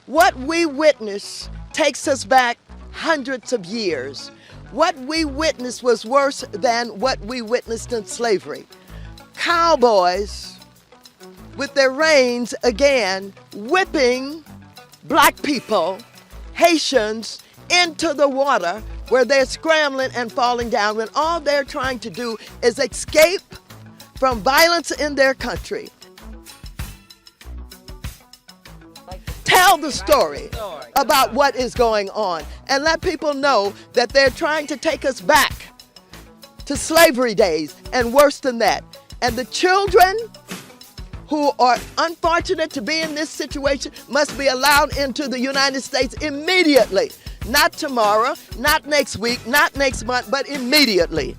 What we witness takes us back hundreds of years. What we witnessed was worse than what we witnessed in slavery. Cowboys with their reins again whipping black people, Haitians, into the water where they're scrambling and falling down when all they're trying to do is escape from violence in their country. Tell the story about what is going on and let people know that they're trying to take us back to slavery days and worse than that. And the children who are unfortunate to be in this situation must be allowed into the United States immediately. Not tomorrow, not next week, not next month, but immediately.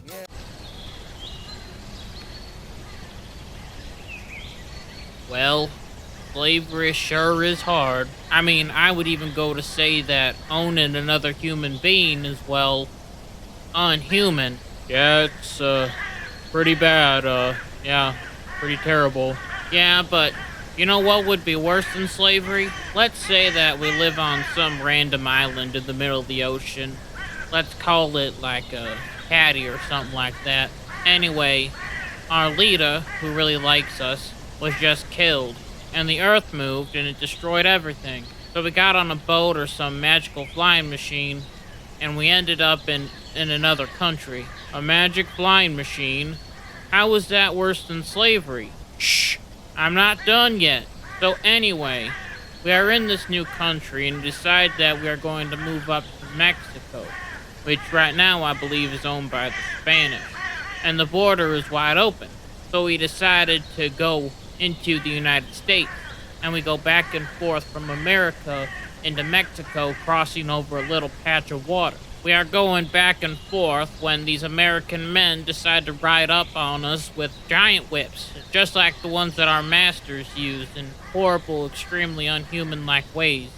Well, slavery sure is hard. I mean, I would even go to say that owning another human being is, well, unhuman. Yeah, it's, pretty bad, yeah, pretty terrible. Yeah, but you know what would be worse than slavery? Let's say that we live on some random island in the middle of the ocean. Let's call it like a Caddy or something like that. Anyway, our leader, who really likes us, was just killed. And the earth moved and it destroyed everything. So we got on a boat or some magical flying machine and we ended up in another country. A magic flying machine? How was that worse than slavery? Shh! I'm not done yet. So anyway, we are in this new country and decide that we are going to move up to Mexico, which right now I believe is owned by the Spanish. And the border is wide open. So we decided to go into the United States. And we go back and forth from America into Mexico, crossing over a little patch of water. We are going back and forth when these American men decide to ride up on us with giant whips, just like the ones that our masters used in horrible, extremely unhuman-like ways.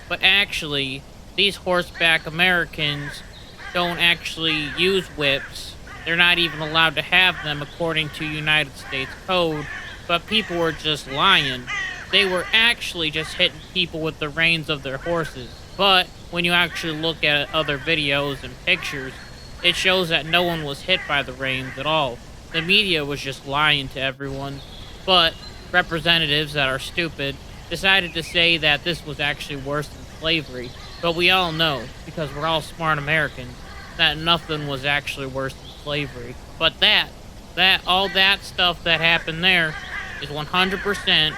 But actually, these horseback Americans don't actually use whips. They're not even allowed to have them according to United States code, but people were just lying. They were actually just hitting people with the reins of their horses. But when you actually look at other videos and pictures, it shows that no one was hit by the reins at all. The media was just lying to everyone. But representatives that are stupid decided to say that this was actually worse than slavery. But we all know, because we're all smart Americans, that nothing was actually worse than slavery. But all that stuff that happened there is 100%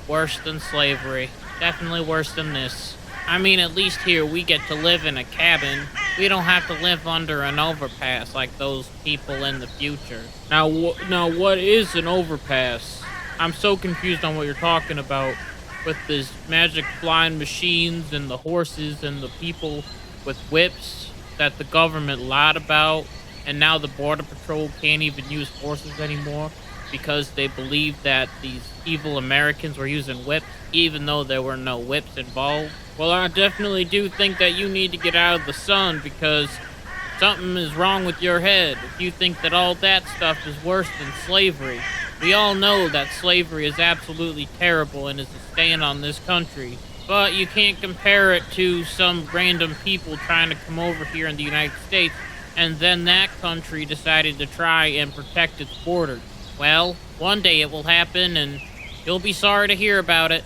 worse than slavery. Definitely worse than this. I mean, at least here we get to live in a cabin. We don't have to live under an overpass like those people in the future. Now what is an overpass? I'm so confused on what you're talking about with this magic flying machines and the horses and the people with whips that the government lied about, and now the Border Patrol can't even use horses anymore because they believed that these evil Americans were using whips, even though there were no whips involved. Well, I definitely do think that you need to get out of the sun because something is wrong with your head if you think that all that stuff is worse than slavery. We all know that slavery is absolutely terrible and is a stain on this country. But you can't compare it to some random people trying to come over here in the United States and then that country decided to try and protect its borders. Well, one day it will happen and you'll be sorry to hear about it.